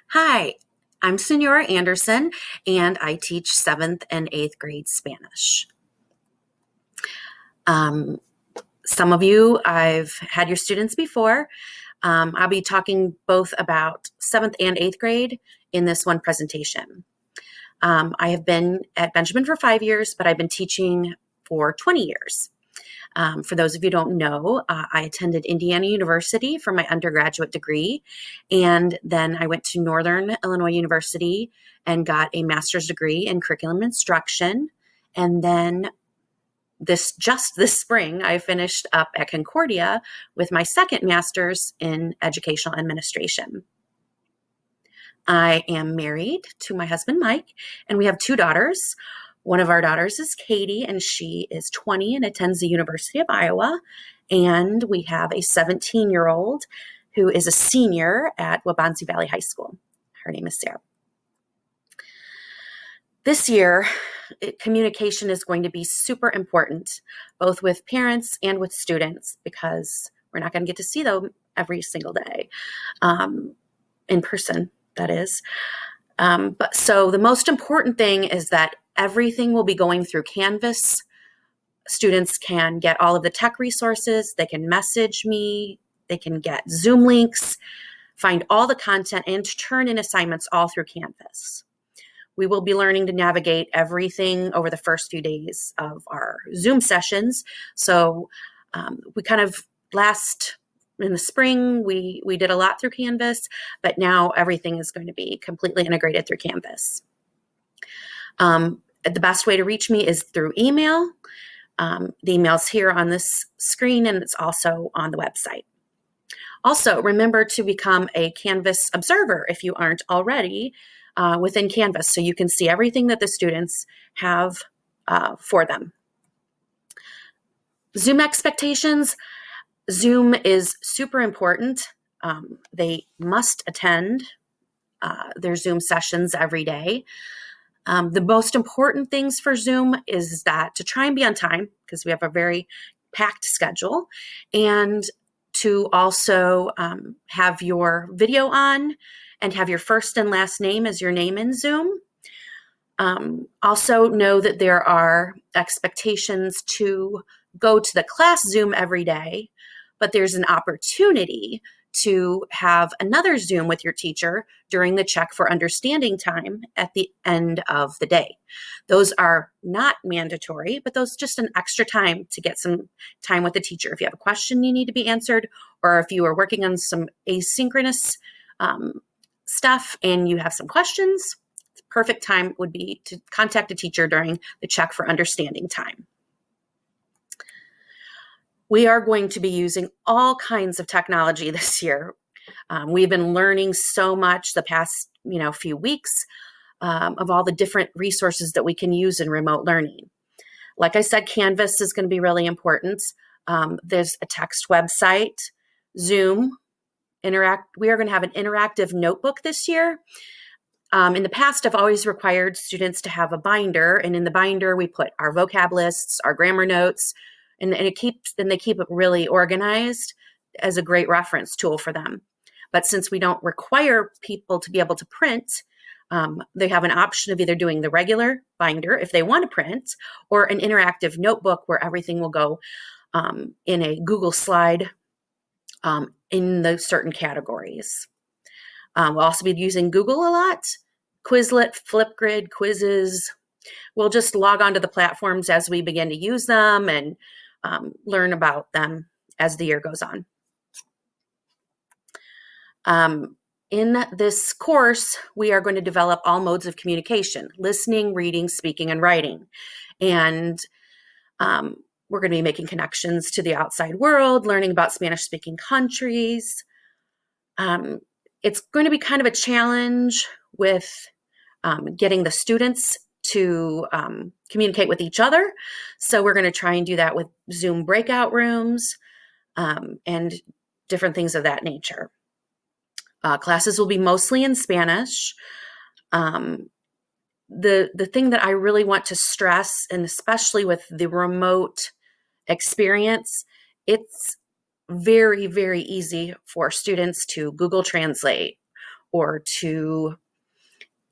Hi, I'm Senora Anderson, and I teach 7th and 8th grade Spanish. Um, some of you, I've had your students before. I'll be talking both about 7th and 8th grade in this one presentation. I have been at Benjamin for 5 years, but I've been teaching for 20 years. For those of you who don't know, I attended Indiana University for my undergraduate degree, and then I went to Northern Illinois University and got a master's degree in curriculum instruction. And then this spring, I finished up at Concordia with my second master's in educational administration. I am married to my husband, Mike, and we have 2 daughters. One of our daughters is Katie, and she is 20 and attends the University of Iowa. And we have a 17-year-old who is a senior at Waubonsee Valley High School. Her name is Sarah. This year, communication is going to be super important, both with parents and with students, because we're not going to get to see them every single day, in person, that is. So the most important thing is that everything will be going through Canvas. Students can get all of the tech resources. They can message me. They can get Zoom links, find all the content, and turn in assignments all through Canvas. We will be learning to navigate everything over the first few days of our Zoom sessions. So we kind of in the spring, we did a lot through Canvas, but now everything is going to be completely integrated through Canvas. The best way to reach me is through email. The email's here on this screen, and it's also on the website. Also, remember to become a Canvas observer if you aren't already within Canvas, so you can see everything that the students have for them. Zoom expectations. Zoom is super important. They must attend their Zoom sessions every day. The most important things for Zoom is that to try and be on time, because we have a very packed schedule, and to also have your video on and have your first and last name as your name in Zoom. Also know that there are expectations to go to the class Zoom every day, but there's an opportunity to have another Zoom with your teacher during the check for understanding time at the end of the day. Those are not mandatory, but those just an extra time to get some time with the teacher. If you have a question you need to be answered, or if you are working on some asynchronous stuff and you have some questions, the perfect time would be to contact a teacher during the check for understanding time. We are going to be using all kinds of technology this year. We've been learning so much the past few weeks of all the different resources that we can use in remote learning. Like I said, Canvas is going to be really important. There's a text website, Zoom, we are going to have an interactive notebook this year. In the past, I've always required students to have a binder, and in the binder we put our vocab lists, our grammar notes, and they keep it really organized as a great reference tool for them. But since we don't require people to be able to print, they have an option of either doing the regular binder if they want to print, or an interactive notebook where everything will go in a Google slide in the certain categories. We'll also be using Google a lot, Quizlet, Flipgrid, quizzes. We'll just log onto the platforms as we begin to use them and learn about them as the year goes on. In this course, we are going to develop all modes of communication: listening, reading, speaking, and writing. And we're going to be making connections to the outside world, learning about Spanish-speaking countries. It's going to be kind of a challenge with getting the students to communicate with each other. So we're going to try and do that with Zoom breakout rooms and different things of that nature. Classes will be mostly in Spanish. The thing that I really want to stress, and especially with the remote experience, it's very, very easy for students to Google Translate or to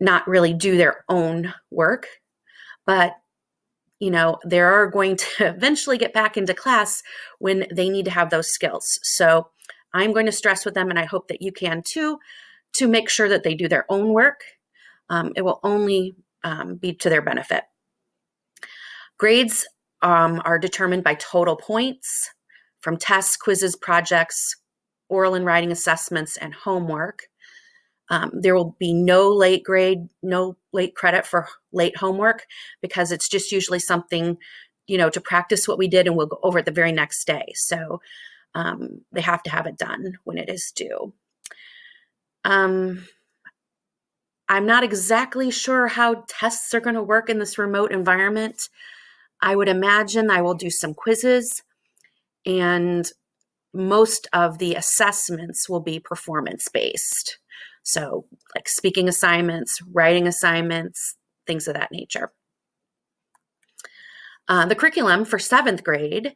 not really do their own work. But, they are going to eventually get back into class when they need to have those skills. So I'm going to stress with them, and I hope that you can too, to make sure that they do their own work. It will only be to their benefit. Grades are determined by total points from tests, quizzes, projects, oral and writing assessments, and homework. There will be no late credit for late homework, because it's just usually something, to practice what we did, and we'll go over it the very next day. So they have to have it done when it is due. I'm not exactly sure how tests are going to work in this remote environment. I would imagine I will do some quizzes, and most of the assessments will be performance-based. So like speaking assignments, writing assignments, things of that nature. The curriculum for 7th grade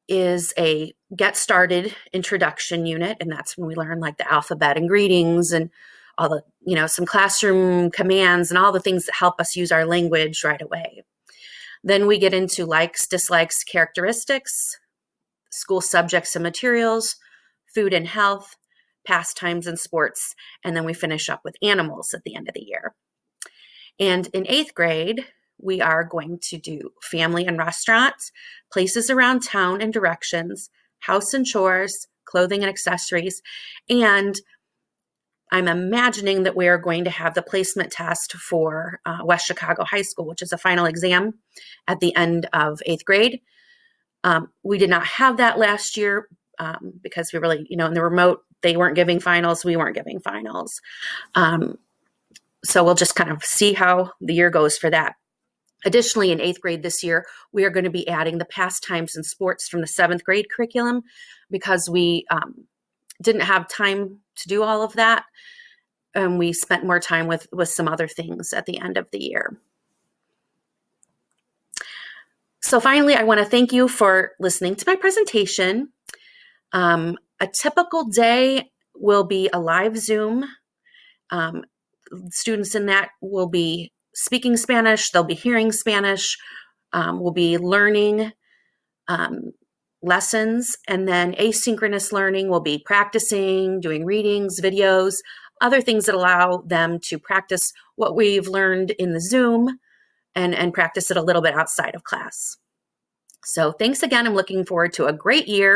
is a Get Started introduction unit, and that's when we learn like the alphabet and greetings and all the, some classroom commands and all the things that help us use our language right away. Then we get into likes, dislikes, characteristics, school subjects and materials, food and health, pastimes and sports, and then we finish up with animals at the end of the year. And in 8th grade, we are going to do family and restaurants, places around town and directions, house and chores, clothing and accessories, and I'm imagining that we are going to have the placement test for West Chicago High School, which is a final exam at the end of 8th grade. We did not have that last year because we really, in the remote, they weren't giving finals, we weren't giving finals. So we'll just kind of see how the year goes for that. Additionally, in 8th grade this year, we are going to be adding the pastimes and sports from the 7th grade curriculum, because we didn't have time to do all of that. And we spent more time with some other things at the end of the year. So finally, I want to thank you for listening to my presentation. A typical day will be a live Zoom. Students in that will be speaking Spanish, they'll be hearing Spanish, we'll be learning lessons, and then asynchronous learning will be practicing, doing readings, videos, other things that allow them to practice what we've learned in the Zoom and practice it a little bit outside of class. So thanks again. I'm looking forward to a great year.